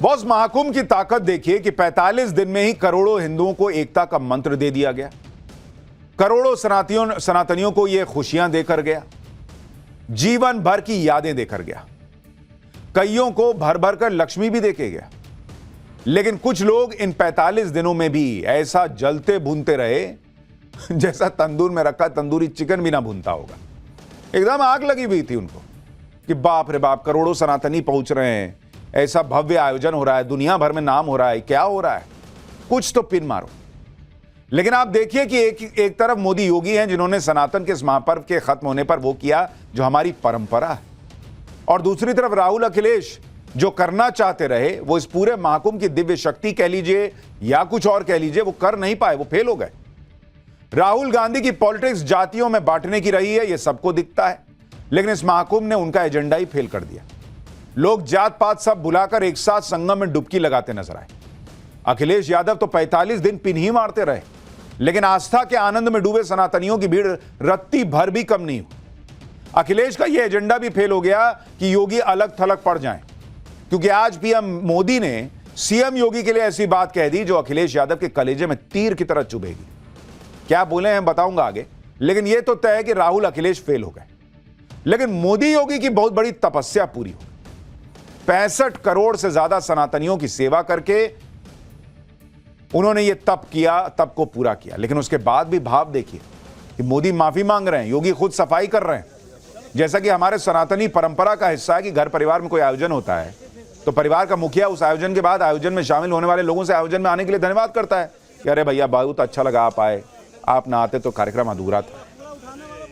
Boss, Mahakumbh की ताकत देखिए कि 45 दिन में ही करोड़ों हिंदुओं को एकता का मंत्र दे दिया गया, करोड़ों सनातनियों को यह खुशियां देकर गया, जीवन भर की यादें देकर गया, कईयों को भर भर कर लक्ष्मी भी देके गया। लेकिन कुछ लोग इन 45 दिनों में भी ऐसा जलते भूनते रहे जैसा तंदूर में रखा तंदूरी चिकन भी ना भूनता होगा। एकदम आग लगी हुई थी उनको कि बाप रे बाप, करोड़ों सनातनी पहुंच रहे हैं, ऐसा भव्य आयोजन हो रहा है, दुनिया भर में नाम हो रहा है, क्या हो रहा है, कुछ तो पिन मारो। लेकिन आप देखिए कि एक तरफ मोदी योगी हैं जिन्होंने सनातन के इस महापर्व के खत्म होने पर वो किया जो हमारी परंपरा है, और दूसरी तरफ राहुल अखिलेश जो करना चाहते रहे वो इस पूरे महाकुंभ की दिव्य शक्ति कह लीजिए या कुछ और कह लीजिए, वो कर नहीं पाए, वो फेल हो गए। राहुल गांधी की पॉलिटिक्स जातियों में बांटने की रही है, ये सबको दिखता है, लेकिन इस महाकुंभ ने उनका एजेंडा ही फेल कर दिया। लोग जात पात सब बुलाकर एक साथ संगम में डुबकी लगाते नजर आए। अखिलेश यादव तो 45 दिन पिन ही मारते रहे, लेकिन आस्था के आनंद में डूबे सनातनियों की भीड़ रत्ती भर भी कम नहीं हुई। अखिलेश का यह एजेंडा भी फेल हो गया कि योगी अलग थलग पड़ जाएं, क्योंकि आज पीएम मोदी ने सीएम योगी के लिए ऐसी बात कह दी जो अखिलेश यादव के कलेजे में तीर की तरह चुभेगी। क्या बोले हैं बताऊंगा आगे, लेकिन यह तो तय है कि राहुल अखिलेश फेल हो गए, लेकिन मोदी योगी की बहुत बड़ी तपस्या पूरी हो। 65 करोड़ से ज्यादा सनातनियों की सेवा करके उन्होंने यह तप किया, तप को पूरा किया। लेकिन उसके बाद भी भाव देखिए कि मोदी माफी मांग रहे हैं, योगी खुद सफाई कर रहे हैं। जैसा कि हमारे सनातनी परंपरा का हिस्सा है कि घर परिवार में कोई आयोजन होता है तो परिवार का मुखिया उस आयोजन के बाद आयोजन में शामिल होने वाले लोगों से आयोजन में आने के लिए धन्यवाद करता है कि अरे भैया बहुत अच्छा लगा आप आए, आप ना आते तो कार्यक्रम अधूरा था,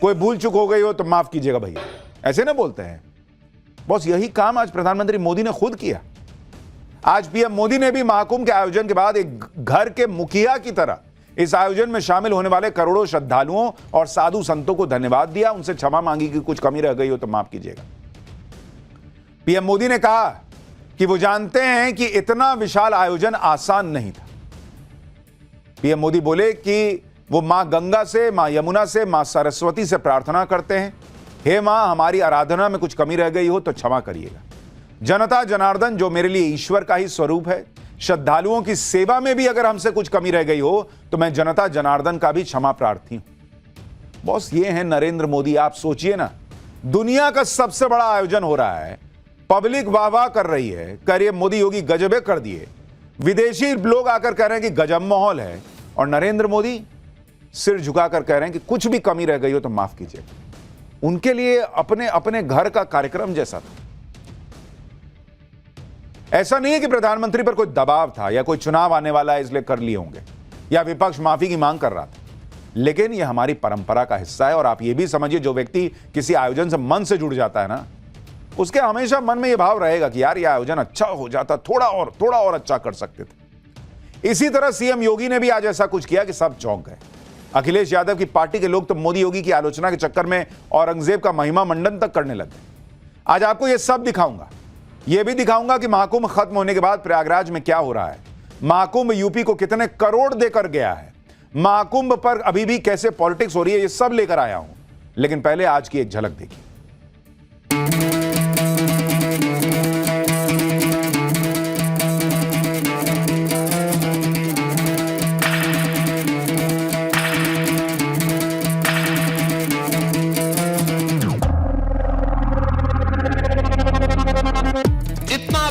कोई भूल चूक हो गई हो तो माफ कीजिएगा भैया, ऐसे ना बोलते हैं। बस यही काम आज प्रधानमंत्री मोदी ने खुद किया। आज पीएम मोदी ने भी महाकुंभ के आयोजन के बाद एक घर के मुखिया की तरह इस आयोजन में शामिल होने वाले करोड़ों श्रद्धालुओं और साधु संतों को धन्यवाद दिया, उनसे क्षमा मांगी कि कुछ कमी रह गई हो तो माफ कीजिएगा। पीएम मोदी ने कहा कि वो जानते हैं कि इतना विशाल आयोजन आसान नहीं था। पीएम मोदी बोले कि वो मां गंगा से, मां यमुना से, मां सरस्वती से प्रार्थना करते हैं, हे मां, हमारी आराधना में कुछ कमी रह गई हो तो क्षमा करिएगा। जनता जनार्दन जो मेरे लिए ईश्वर का ही स्वरूप है, श्रद्धालुओं की सेवा में भी अगर हमसे कुछ कमी रह गई हो तो मैं जनता जनार्दन का भी क्षमा प्रार्थी हूं। बॉस, ये है नरेंद्र मोदी। आप सोचिए ना, दुनिया का सबसे बड़ा आयोजन हो रहा है, पब्लिक वाह वाह कर रही है, करिए मोदी योगी गजबे कर दिए, विदेशी लोग आकर कह रहे हैं कि गजब माहौल है, और नरेंद्र मोदी सिर झुकाकर कह रहे हैं कि कुछ भी कमी रह गई हो तो माफ कीजिए। उनके लिए अपने अपने घर का कार्यक्रम जैसा था। ऐसा नहीं है कि प्रधानमंत्री पर कोई दबाव था या कोई चुनाव आने वाला है इसलिए कर लिए होंगे, या विपक्ष माफी की मांग कर रहा था, लेकिन यह हमारी परंपरा का हिस्सा है। और आप यह भी समझिए, जो व्यक्ति किसी आयोजन से मन से जुड़ जाता है ना, उसके हमेशा मन में यह भाव रहेगा कि यार यह आयोजन अच्छा हो जाता, थोड़ा और अच्छा कर सकते थे। इसी तरह सीएम योगी ने भी आज ऐसा कुछ किया कि सब चौंक गए। अखिलेश यादव की पार्टी के लोग तो मोदी योगी की आलोचना के चक्कर में औरंगजेब का महिमा मंडन तक करने लग गए। आज आपको यह सब दिखाऊंगा, यह भी दिखाऊंगा कि महाकुंभ खत्म होने के बाद प्रयागराज में क्या हो रहा है, महाकुंभ यूपी को कितने करोड़ देकर गया है, महाकुंभ पर अभी भी कैसे पॉलिटिक्स हो रही है, यह सब लेकर आया हूं। लेकिन पहले आज की एक झलक देखिए।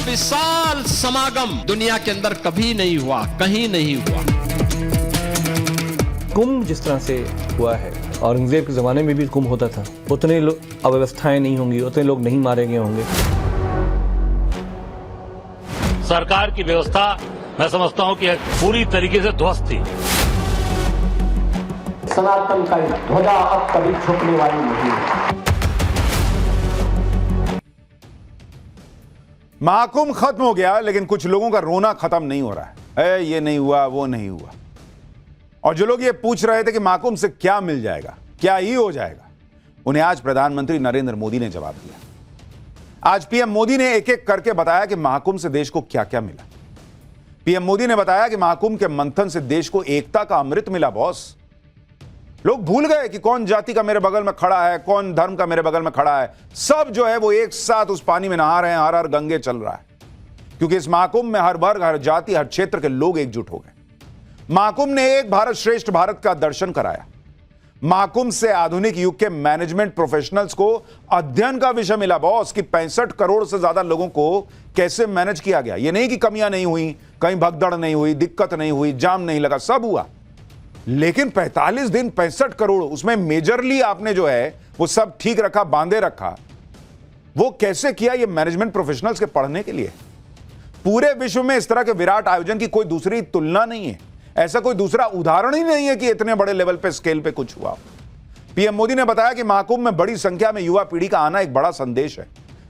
विशाल समागम दुनिया के अंदर कभी नहीं हुआ, कहीं नहीं हुआ। कुंभ जिस तरह से हुआ है, औरंगजेब के जमाने में भी कुंभ होता था, उतने अव्यवस्थाएं नहीं होंगी, उतने लोग नहीं मारे गए होंगे। सरकार की व्यवस्था मैं समझता हूं कि पूरी तरीके से ध्वस्त थी। सनातन का ध्वजा अब कभी झुकने वाली नहीं है। महाकुंभ खत्म हो गया, लेकिन कुछ लोगों का रोना खत्म नहीं हो रहा है, ये नहीं हुआ, वो नहीं हुआ। और जो लोग ये पूछ रहे थे कि महाकुंभ से क्या मिल जाएगा, क्या ही हो जाएगा, उन्हें आज प्रधानमंत्री नरेंद्र मोदी ने जवाब दिया। आज पीएम मोदी ने एक एक करके बताया कि महाकुंभ से देश को क्या क्या मिला। पीएम मोदी ने बताया कि महाकुंभ के मंथन से देश को एकता का अमृत मिला। बॉस, लोग भूल गए कि कौन जाति का मेरे बगल में खड़ा है, कौन धर्म का मेरे बगल में खड़ा है, सब जो है वो एक साथ उस पानी में नहा रहे हैं, हर हर गंगे चल रहा है। क्योंकि इस महाकुंभ में हर वर्ग, हर जाति, हर क्षेत्र के लोग एकजुट हो गए। महाकुंभ ने एक भारत श्रेष्ठ भारत का दर्शन कराया। महाकुंभ से आधुनिक युग के मैनेजमेंट प्रोफेशनल्स को अध्ययन का विषय मिला बॉस कि 65 करोड़ से ज्यादा लोगों को कैसे मैनेज किया गया। ये नहीं कि कमियां नहीं हुई, कहीं भगदड़ नहीं हुई, दिक्कत नहीं हुई, जाम नहीं लगा, सब हुआ, लेकिन 45 दिन 65 करोड़, उसमें मेजरली आपने जो है वो सब ठीक रखा, बांधे रखा। वो कैसे किया? ये मैनेजमेंट प्रोफेशनल्स के पढ़ने के लिए। पूरे विश्व में इस तरह के विराट आयोजन की कोई दूसरी तुलना नहीं है, ऐसा कोई दूसरा उदाहरण ही नहीं है कि इतने बड़े लेवल पे, स्केल पे कुछ हुआ। पीएम मोदी ने बताया कि महाकुंभ में बड़ी संख्या में युवा पीढ़ी का आना एक बड़ा संदेश है।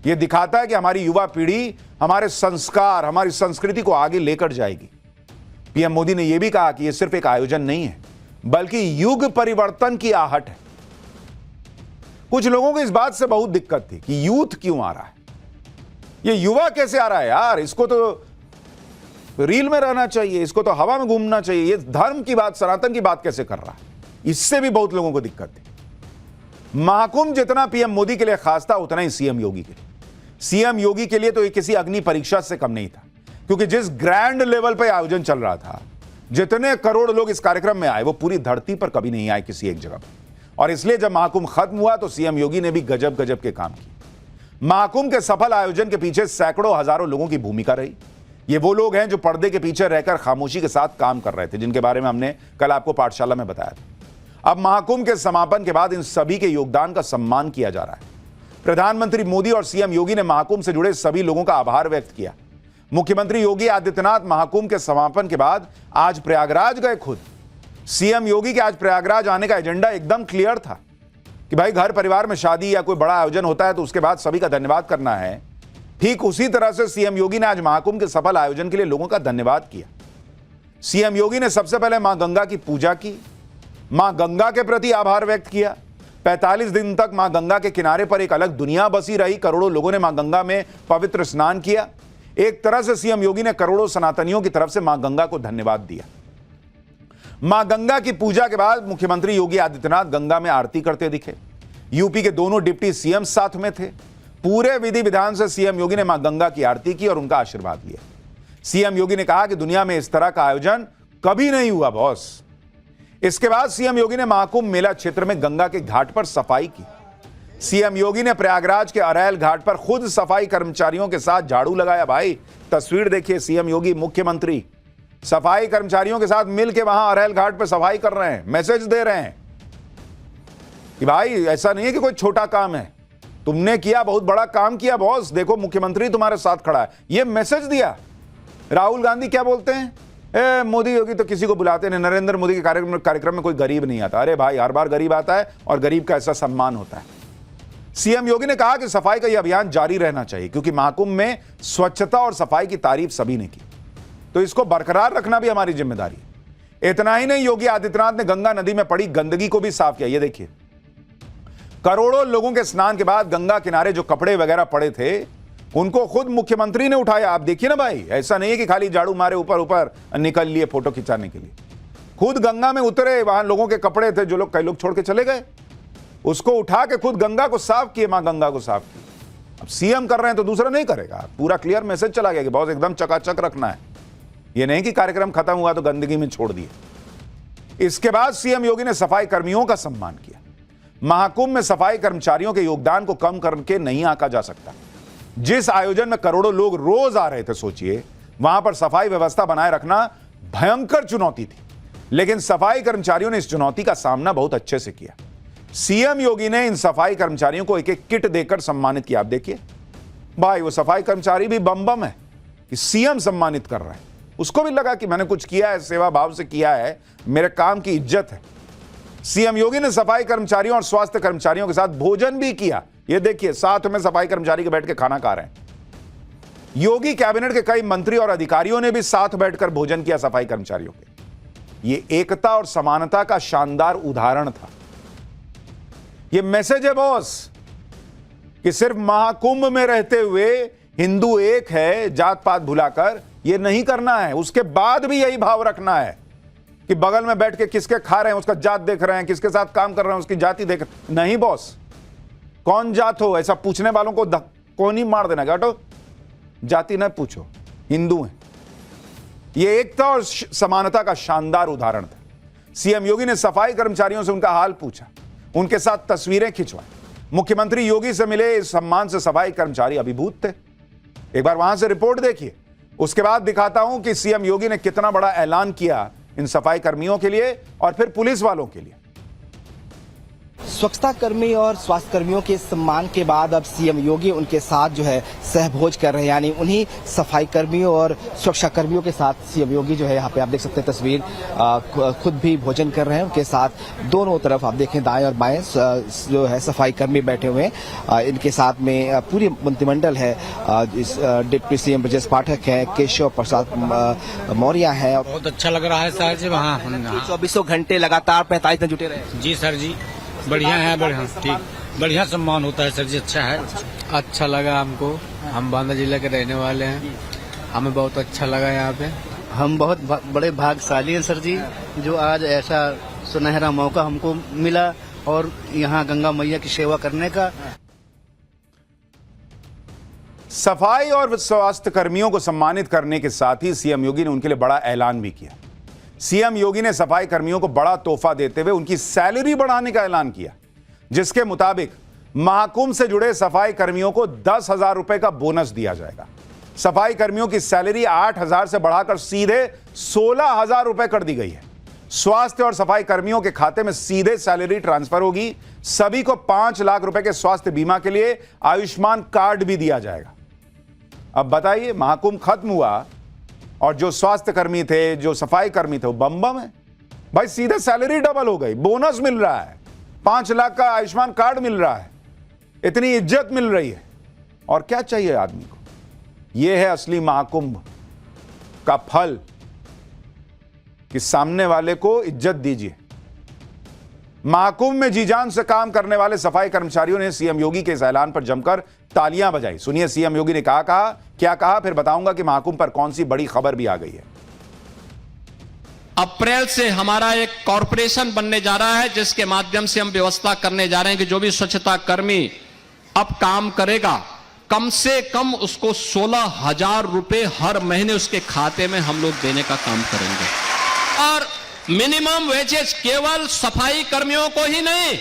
यह दिखाता है कि हमारी युवा पीढ़ी हमारे संस्कार, हमारी संस्कृति को आगे लेकर जाएगी। पीएम मोदी ने यह भी कहा कि यह सिर्फ एक आयोजन नहीं है, बल्कि युग परिवर्तन की आहट है। कुछ लोगों को इस बात से बहुत दिक्कत थी कि यूथ क्यों आ रहा है, ये युवा कैसे आ रहा है यार, इसको तो रील में रहना चाहिए, इसको तो हवा में घूमना चाहिए, ये धर्म की बात, सनातन की बात कैसे कर रहा है। इससे भी बहुत लोगों को दिक्कत थी। महाकुंभ जितना पीएम मोदी के लिए खास था, उतना ही सीएम योगी के लिए। सीएम योगी के लिए तो ये किसी अग्नि परीक्षा से कम नहीं था, क्योंकि जिस ग्रैंड लेवल पर आयोजन चल रहा था, जितने करोड़ लोग इस कार्यक्रम में आए, वो पूरी धरती पर कभी नहीं आए किसी एक जगह पर। और इसलिए जब महाकुंभ खत्म हुआ तो सीएम योगी ने भी गजब गजब के काम किए। महाकुंभ के सफल आयोजन के पीछे सैकड़ों हजारों लोगों की भूमिका रही। ये वो लोग हैं जो पर्दे के पीछे रहकर खामोशी के साथ काम कर रहे थे, जिनके बारे में हमने कल आपको पाठशाला में बताया था। अब महाकुंभ के समापन के बाद इन सभी के योगदान का सम्मान किया जा रहा है। प्रधानमंत्री मोदी और सीएम योगी ने महाकुंभ से जुड़े सभी लोगों का आभार व्यक्त किया। मुख्यमंत्री योगी आदित्यनाथ महाकुंभ के समापन के बाद आज प्रयागराज गए खुद। सीएम योगी के आज प्रयागराज आने का एजेंडा एकदम क्लियर था कि भाई घर परिवार में शादी या कोई बड़ा आयोजन होता है तो उसके बाद सभी का धन्यवाद करना है। ठीक उसी तरह से सीएम योगी ने आज महाकुंभ के सफल आयोजन के लिए लोगों का धन्यवाद किया। सीएम योगी ने सबसे पहले मां गंगा की पूजा की, मां गंगा के प्रति आभार व्यक्त किया। 45 दिन तक मां गंगा के किनारे पर एक अलग दुनिया बसी रही। करोड़ों लोगों ने मां गंगा में पवित्र स्नान किया। एक तरह से सीएम योगी ने करोड़ों सनातनियों की तरफ से मां गंगा को धन्यवाद दिया। मां गंगा की पूजा के बाद मुख्यमंत्री योगी आदित्यनाथ गंगा में आरती करते दिखे। यूपी के दोनों डिप्टी सीएम साथ में थे। पूरे विधि विधान से सीएम योगी ने मां गंगा की आरती की और उनका आशीर्वाद लिया। सीएम योगी ने कहा कि दुनिया में इस तरह का आयोजन कभी नहीं हुआ बॉस। इसके बाद सीएम योगी ने महाकुंभ मेला क्षेत्र में गंगा के घाट पर सफाई की। सीएम योगी ने प्रयागराज के अरैल घाट पर खुद सफाई कर्मचारियों के साथ झाड़ू लगाया। भाई तस्वीर देखिए, सीएम योगी मुख्यमंत्री सफाई कर्मचारियों के साथ मिलकर वहां अरैल घाट पर सफाई कर रहे हैं, मैसेज दे रहे हैं कि भाई ऐसा नहीं है कि कोई छोटा काम है, तुमने किया, बहुत बड़ा काम किया बॉस, देखो मुख्यमंत्री तुम्हारे साथ खड़ा है, ये मैसेज दिया। राहुल गांधी क्या बोलते हैं, मोदी योगी तो किसी को बुलाते नहीं, नरेंद्र मोदी के कार्यक्रम में कोई गरीब नहीं आता। अरे भाई हर बार गरीब आता है और गरीब का ऐसा सम्मान होता है। सीएम योगी ने कहा कि सफाई का यह अभियान जारी रहना चाहिए, क्योंकि महाकुंभ में स्वच्छता और सफाई की तारीफ सभी ने की, तो इसको बरकरार रखना भी हमारी जिम्मेदारी है। इतना ही नहीं, योगी आदित्यनाथ ने गंगा नदी में पड़ी गंदगी को भी साफ किया। ये देखिए, करोड़ों लोगों के स्नान के बाद गंगा किनारे जो कपड़े वगैरह पड़े थे, उनको खुद मुख्यमंत्री ने उठाया। आप देखिए ना भाई, ऐसा नहीं है कि खाली झाड़ू मारे ऊपर ऊपर निकल लिए फोटो खिंचाने के लिए। खुद गंगा में उतरे, वहां लोगों के कपड़े थे जो लोग, कई लोग छोड़ के चले गए, उसको उठा के खुद गंगा को साफ किए, मां गंगा को साफ की। अब सीएम कर रहे हैं तो दूसरा नहीं करेगा। पूरा क्लियर मैसेज चला गया कि बहुत एकदम चकाचक रखना है। यह नहीं कि कार्यक्रम खत्म हुआ तो गंदगी में छोड़ दिए। इसके बाद सीएम योगी ने सफाई कर्मियों का सम्मान किया। महाकुंभ में सफाई कर्मचारियों के योगदान को कम करके नहीं आंका जा सकता। जिस आयोजन में करोड़ों लोग रोज आ रहे थे, सोचिए वहां पर सफाई व्यवस्था बनाए रखना भयंकर चुनौती थी, लेकिन सफाई कर्मचारियों ने इस चुनौती का सामना बहुत अच्छे से किया। सीएम योगी ने इन सफाई कर्मचारियों को एक एक किट देकर सम्मानित किया। आप देखिए भाई, वो सफाई कर्मचारी भी बम बम है कि सीएम सम्मानित कर रहे हैं। उसको भी लगा कि मैंने कुछ किया है, सेवा भाव से किया है, मेरे काम की इज्जत है। सीएम योगी ने सफाई कर्मचारियों और स्वास्थ्य कर्मचारियों के साथ भोजन भी किया। ये देखिए, साथ में सफाई कर्मचारी के बैठ के खाना खा रहे हैं। योगी कैबिनेट के कई मंत्री और अधिकारियों ने भी साथ बैठकर भोजन किया सफाई कर्मचारियों के। ये एकता और समानता का शानदार उदाहरण था। ये मैसेज है बॉस कि सिर्फ महाकुंभ में रहते हुए हिंदू एक है, जात पात भुलाकर ये नहीं करना है। उसके बाद भी यही भाव रखना है कि बगल में बैठ के किसके खा रहे हैं उसका जात देख रहे हैं, किसके साथ काम कर रहे हैं उसकी जाति देख रहे। नहीं बॉस, कौन जात हो ऐसा पूछने वालों को कौन ही मार देना, हटो, जाति न पूछो, हिंदू हैं। यह एकता और समानता का शानदार उदाहरण था। सीएम योगी ने सफाई कर्मचारियों से उनका हाल पूछा, उनके साथ तस्वीरें खिंचवाई। मुख्यमंत्री योगी से मिले इस सम्मान से सफाई कर्मचारी अभिभूत थे। एक बार वहां से रिपोर्ट देखिए, उसके बाद दिखाता हूं कि सीएम योगी ने कितना बड़ा ऐलान किया इन सफाई कर्मियों के लिए और फिर पुलिस वालों के लिए। स्वच्छता कर्मी और स्वास्थ्य कर्मियों के सम्मान के बाद अब सीएम योगी उनके साथ जो है सहभोज कर रहे हैं, यानी उन्हीं सफाई कर्मियों और सुरक्षा कर्मियों के साथ सीएम योगी जो है यहाँ पे आप देख सकते हैं तस्वीर, खुद भी भोजन कर रहे हैं। उनके साथ दोनों तरफ आप देखें दाएं और बाएं जो है सफाई कर्मी बैठे हुए हैं। इनके साथ में पूरी मंत्रिमंडल है, डिप्टी सीएम ब्रजेश पाठक है, केशव प्रसाद मौर्य है। बहुत अच्छा लग रहा है सर जी, वहाँ 24 घंटे लगातार 45 दिन जुटे रहे। जी सर जी, बढ़िया है, बढ़िया ठीक, बढ़िया सम्मान होता है सर जी, अच्छा है। अच्छा लगा हमको, हम बांदा जिला के रहने वाले हैं, हमें बहुत अच्छा लगा यहाँ पे। हम बहुत बड़े भाग्यशाली हैं सर जी, जो आज ऐसा सुनहरा मौका हमको मिला और यहाँ गंगा मैया की सेवा करने का। सफाई और स्वास्थ्य कर्मियों को सम्मानित करने के साथ ही सीएम योगी ने उनके लिए बड़ा ऐलान भी किया। सीएम योगी ने सफाई कर्मियों को बड़ा तोहफा देते हुए उनकी सैलरी बढ़ाने का ऐलान किया, जिसके मुताबिक महाकुंभ से जुड़े सफाई कर्मियों को 10,000 रुपए का बोनस दिया जाएगा। सफाई कर्मियों की सैलरी 8,000 से बढ़ाकर सीधे 16,000 रुपए कर दी गई है। स्वास्थ्य और सफाई कर्मियों के खाते में सीधे सैलरी ट्रांसफर होगी। सभी को 5 लाख रुपए के स्वास्थ्य बीमा के लिए आयुष्मान कार्ड भी दिया जाएगा। अब बताइए, महाकुंभ खत्म हुआ और जो स्वास्थ्य कर्मी थे, जो सफाई कर्मी थे, वो बम है भाई। सीधे सैलरी डबल हो गई, बोनस मिल रहा है, 5 लाख का आयुष्मान कार्ड मिल रहा है, इतनी इज्जत मिल रही है। और क्या चाहिए आदमी को? यह है असली महाकुंभ का फल कि सामने वाले को इज्जत दीजिए। महाकुंभ में जी जान से काम करने वाले सफाई कर्मचारियों ने सीएम योगी के इस ऐलान पर जमकर तालियां बजाई। सुनिए सीएम योगी ने क्या कहा, फिर बताऊंगा कि महाकुंभ पर कौन सी बड़ी खबर भी आ गई है। अप्रैल से हमारा एक कॉरपोरेशन बनने जा रहा है, जिसके माध्यम से हम व्यवस्था करने जा रहे हैं कि जो भी स्वच्छता कर्मी अब काम करेगा, कम से कम उसको 16,000 रुपए हर महीने उसके खाते में हम लोग देने का काम करेंगे। और मिनिमम वेजेस केवल सफाई कर्मियों को ही नहीं,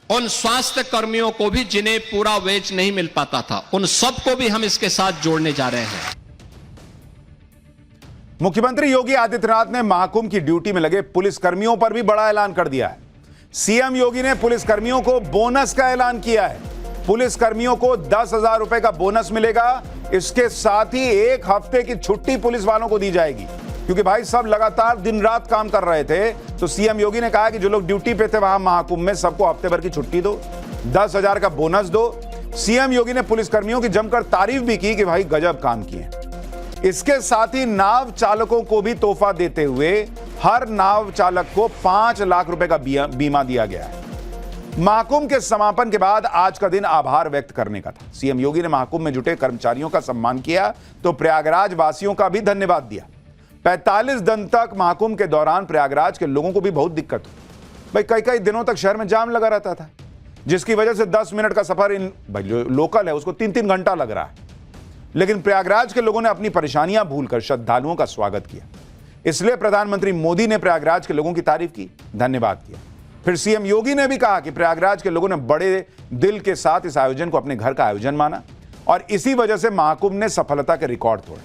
उन स्वास्थ्य कर्मियों को भी जिन्हें पूरा वेज नहीं मिल पाता था, उन सबको भी हम इसके साथ जोड़ने जा रहे हैं। मुख्यमंत्री योगी आदित्यनाथ ने महाकुंभ की ड्यूटी में लगे पुलिस कर्मियों पर भी बड़ा ऐलान कर दिया है। सीएम योगी ने पुलिस कर्मियों को बोनस का ऐलान किया है। पुलिस कर्मियों को 10,000 रुपए का बोनस मिलेगा। इसके साथ ही 1 हफ्ते की छुट्टी पुलिस वालों को दी जाएगी, क्योंकि भाई सब लगातार दिन रात काम कर रहे थे। तो सीएम योगी ने कहा कि जो लोग ड्यूटी पे थे वहां महाकुंभ में, सबको हफ्ते भर की छुट्टी दो, 10,000 का बोनस दो। सीएम योगी ने पुलिसकर्मियों की जमकर तारीफ भी की कि भाई गजब काम किए। इसके साथ ही नाव चालकों को भी तोहफा देते हुए हर नाव चालक को 5 लाख रुपए का बीमा दिया गया है। महाकुंभ के समापन के बाद आज का दिन आभार व्यक्त करने का था। सीएम योगी ने महाकुंभ में जुटे कर्मचारियों का सम्मान किया तो प्रयागराज वासियों का भी धन्यवाद दिया। 45 दिन तक महाकुंभ के दौरान प्रयागराज के लोगों को भी बहुत दिक्कत हुई। भाई कई दिनों तक शहर में जाम लगा रहता था, जिसकी वजह से 10 मिनट का सफर भाई जो लोकल है उसको 3-3 घंटा लग रहा है। लेकिन प्रयागराज के लोगों ने अपनी परेशानियां भूलकर श्रद्धालुओं का स्वागत किया। इसलिए प्रधानमंत्री मोदी ने प्रयागराज के लोगों की तारीफ की, धन्यवाद किया। फिर सीएम योगी ने भी कहा कि प्रयागराज के लोगों ने बड़े दिल के साथ इस आयोजन को अपने घर का आयोजन माना और इसी वजह से महाकुंभ ने सफलता के रिकॉर्ड तोड़े।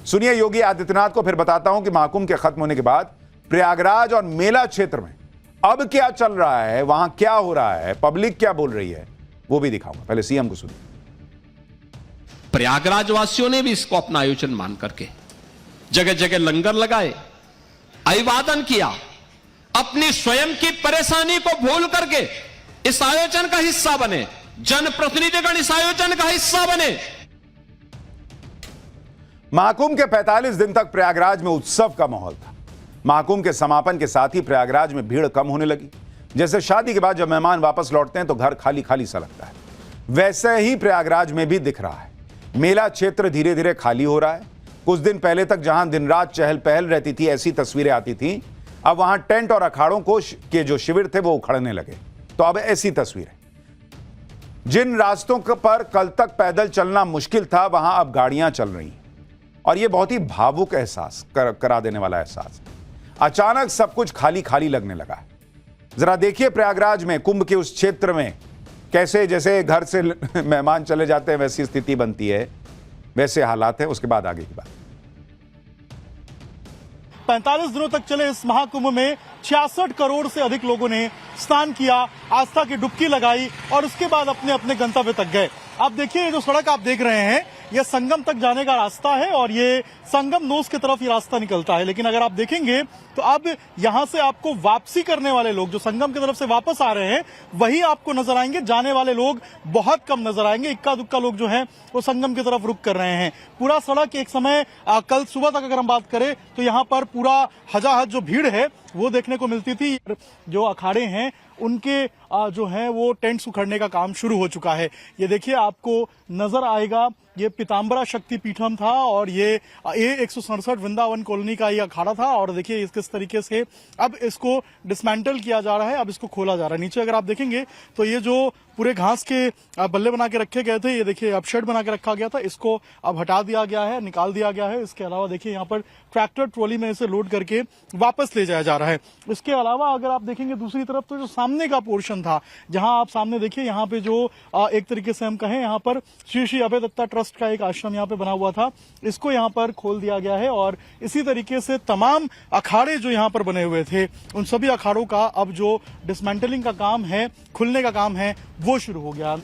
सुनिए योगी आदित्यनाथ को, फिर बताता हूं कि महाकुंभ के खत्म होने के बाद प्रयागराज और मेला क्षेत्र में अब क्या चल रहा है, वहां क्या हो रहा है, पब्लिक क्या बोल रही है, वो भी दिखाऊंगा। पहले सीएम को सुनिए। प्रयागराज वासियों ने भी इसको अपना आयोजन मान करके जगह जगह लंगर लगाए, अभिवादन किया, अपनी स्वयं की परेशानी को भूल करके इस आयोजन का हिस्सा बने, जनप्रतिनिधिगण इस आयोजन का हिस्सा बने। महाकुंभ के 45 दिन तक प्रयागराज में उत्सव का माहौल था। महाकुंभ के समापन के साथ ही प्रयागराज में भीड़ कम होने लगी। जैसे शादी के बाद जब मेहमान वापस लौटते हैं तो घर खाली खाली सा लगता है, वैसे ही प्रयागराज में भी दिख रहा है। मेला क्षेत्र धीरे धीरे खाली हो रहा है। कुछ दिन पहले तक जहां दिन रात चहल पहल रहती थी, ऐसी तस्वीरें आती थी, अब वहां टेंट और अखाड़ों को के जो शिविर थे वो उखड़ने लगे। तो अब ऐसी तस्वीरें। जिन रास्तों पर कल तक पैदल चलना मुश्किल था, वहां अब गाड़ियां चल रही हैं। और यह बहुत ही भावुक एहसास करा देने वाला एहसास। अचानक सब कुछ खाली खाली लगने लगा है। जरा देखिए प्रयागराज में कुंभ के उस क्षेत्र में कैसे जैसे घर से मेहमान चले जाते हैं वैसी स्थिति बनती है, वैसे हालात हैं। उसके बाद आगे की बात। 45 दिनों तक चले इस महाकुंभ में 66 करोड़ से अधिक लोगों ने स्नान किया, आस्था की डुबकी लगाई और उसके बाद अपने अपने गंतव्य तक गए। आप देखिए ये जो सड़क आप देख रहे हैं ये संगम तक जाने का रास्ता है और ये संगम नोस की तरफ ये रास्ता निकलता है। लेकिन अगर आप देखेंगे तो अब यहां से आपको वापसी करने वाले लोग जो संगम की तरफ से वापस आ रहे हैं वही आपको नजर आएंगे। जाने वाले लोग बहुत कम नजर आएंगे। इक्का दुक्का लोग जो हैं वो संगम की तरफ रुक कर रहे हैं। पूरा सड़क एक समय कल सुबह तक अगर हम बात करें तो यहाँ पर पूरा हजाहत जो भीड़ है वो देखने को मिलती थी। जो अखाड़े हैं उनके जो है वो टेंट्स उखड़ने का काम शुरू हो चुका है। ये देखिए आपको नजर आएगा ये पीताम्बरा शक्तिपीठम था और ये 167 वृंदावन कॉलोनी का ये अखाड़ा था। और देखिए किस तरीके से अब इसको डिसमेंटल किया जा रहा है, अब इसको खोला जा रहा है। नीचे अगर आप देखेंगे तो ये जो पूरे घास के बल्ले बना के रखे गए थे, ये देखिए अब शेड बना के रखा गया था, इसको अब हटा दिया गया है, निकाल दिया गया है। इसके अलावा देखिए यहाँ पर ट्रैक्टर ट्रॉली में इसे लोड करके वापस ले जाया जा रहा है। इसके अलावा अगर आप देखेंगे दूसरी तरफ तो जो सामने का पोर्शन था, जहां आप सामने देखिए यहाँ पे जो एक तरीके से हम कहें यहाँ पर श्री श्री अभय दत्ता ट्रस्ट का एक आश्रम यहाँ पे बना हुआ था, इसको यहाँ पर खोल दिया गया है। और इसी तरीके से तमाम अखाड़े जो यहाँ पर बने हुए थे उन सभी अखाड़ों का अब जो डिसमेंटलिंग का काम है, खुलने का काम है, वो शुरू हो गया।